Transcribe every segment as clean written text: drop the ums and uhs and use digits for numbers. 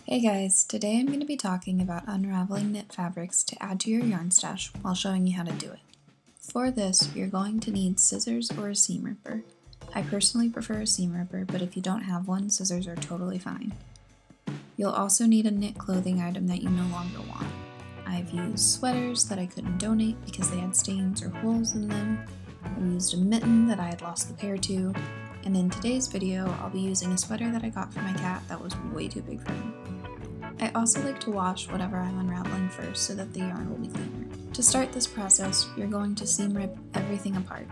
Hey guys, today I'm going to be talking about unraveling knit fabrics to add to your yarn stash while showing you how to do it. For this, you're going to need scissors or a seam ripper. I personally prefer a seam ripper, but if you don't have one, scissors are totally fine. You'll also need a knit clothing item that you no longer want. I've used sweaters that I couldn't donate because they had stains or holes in them. I've used a mitten that I had lost the pair to, and in today's video, I'll be using a sweater that I got for my cat that was way too big for him. I also like to wash whatever I'm unraveling first so that the yarn will be cleaner. To start this process, you're going to seam rip everything apart.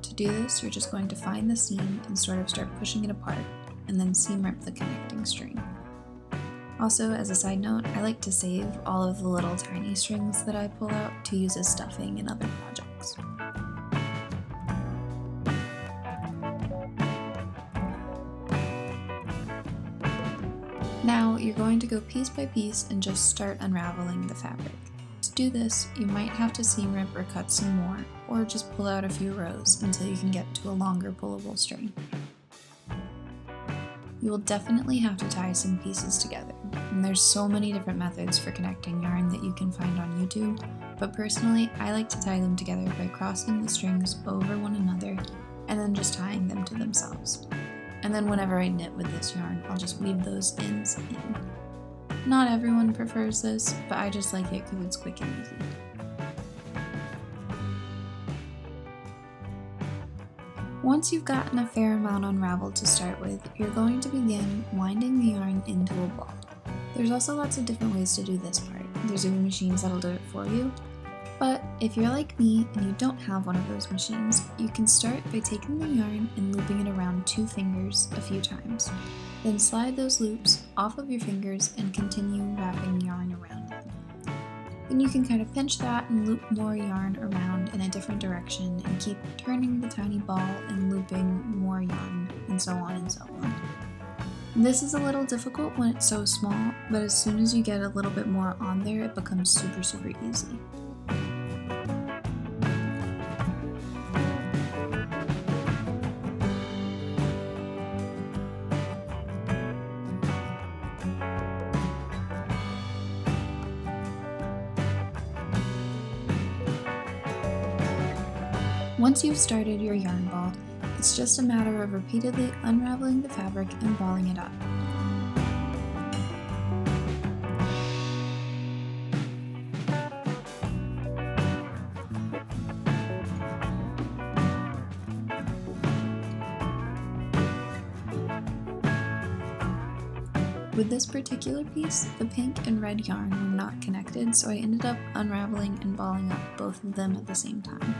To do this, you're just going to find the seam and sort of start pushing it apart, and then seam rip the connecting string. Also, as a side note, I like to save all of the little tiny strings that I pull out to use as stuffing in other projects. Now, you're going to go piece by piece and just start unraveling the fabric. To do this, you might have to seam rip or cut some more, or just pull out a few rows until you can get to a longer pullable string. You will definitely have to tie some pieces together, and there's so many different methods for connecting yarn that you can find on YouTube, but personally, I like to tie them together by crossing the strings over one another and then just tying them to themselves. And then whenever I knit with this yarn, I'll just weave those ends in. Not everyone prefers this, but I just like it because it's quick and easy. Once you've gotten a fair amount unraveled to start with, you're going to begin winding the yarn into a ball. There's also lots of different ways to do this part. There's even machines that'll do it for you. But if you're like me and you don't have one of those machines, you can start by taking the yarn and looping it around 2 fingers a few times. Then slide those loops off of your fingers and continue wrapping yarn around them. Then you can kind of pinch that and loop more yarn around in a different direction and keep turning the tiny ball and looping more yarn and so on and so on. This is a little difficult when it's so small, but as soon as you get a little bit more on there, it becomes super easy. Once you've started your yarn ball, it's just a matter of repeatedly unraveling the fabric and balling it up. With this particular piece, the pink and red yarn were not connected, so I ended up unraveling and balling up both of them at the same time.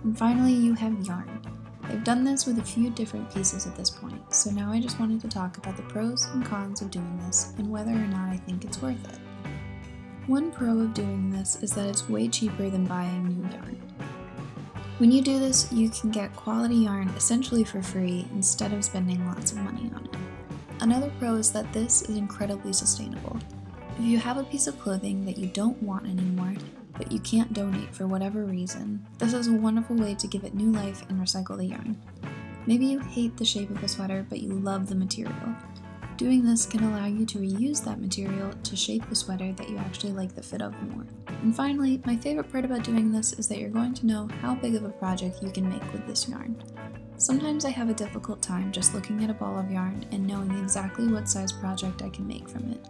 And finally, you have yarn. I've done this with a few different pieces at this point, so now I just wanted to talk about the pros and cons of doing this and whether or not I think it's worth it. One pro of doing this is that it's way cheaper than buying new yarn. When you do this, you can get quality yarn essentially for free instead of spending lots of money on it. Another pro is that this is incredibly sustainable. If you have a piece of clothing that you don't want anymore, but you can't donate for whatever reason, this is a wonderful way to give it new life and recycle the yarn. Maybe you hate the shape of a sweater, but you love the material. Doing this can allow you to reuse that material to shape a sweater that you actually like the fit of more. And finally, my favorite part about doing this is that you're going to know how big of a project you can make with this yarn. Sometimes I have a difficult time just looking at a ball of yarn and knowing exactly what size project I can make from it.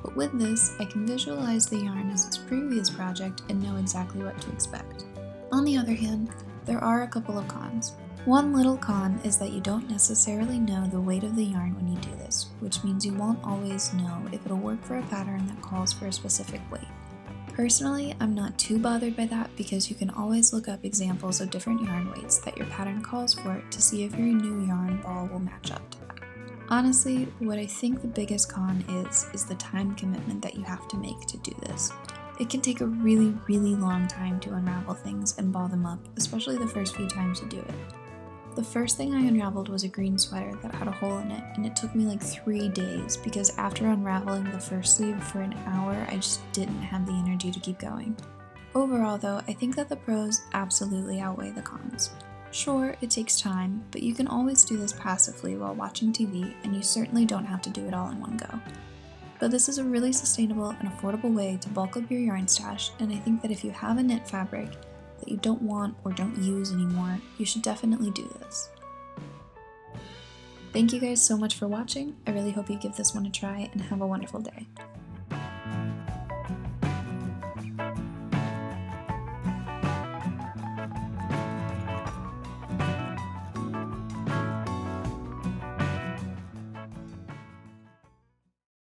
But with this, I can visualize the yarn as its previous project and know exactly what to expect. On the other hand, there are a couple of cons. One little con is that you don't necessarily know the weight of the yarn when you do this, which means you won't always know if it'll work for a pattern that calls for a specific weight. Personally, I'm not too bothered by that because you can always look up examples of different yarn weights that your pattern calls for to see if your new yarn ball will match up to that. Honestly, what I think the biggest con is the time commitment that you have to make to do this. It can take a really long time to unravel things and ball them up, especially the first few times you do it. The first thing I unraveled was a green sweater that had a hole in it, and it took me like 3 days because after unraveling the first sleeve for an hour, I just didn't have the energy to keep going. Overall though, I think that the pros absolutely outweigh the cons. Sure, it takes time, but you can always do this passively while watching TV, and you certainly don't have to do it all in one go. But this is a really sustainable and affordable way to bulk up your yarn stash, and I think that if you have a knit fabric that you don't want or don't use anymore, you should definitely do this. Thank you guys so much for watching. I really hope you give this one a try and have a wonderful day.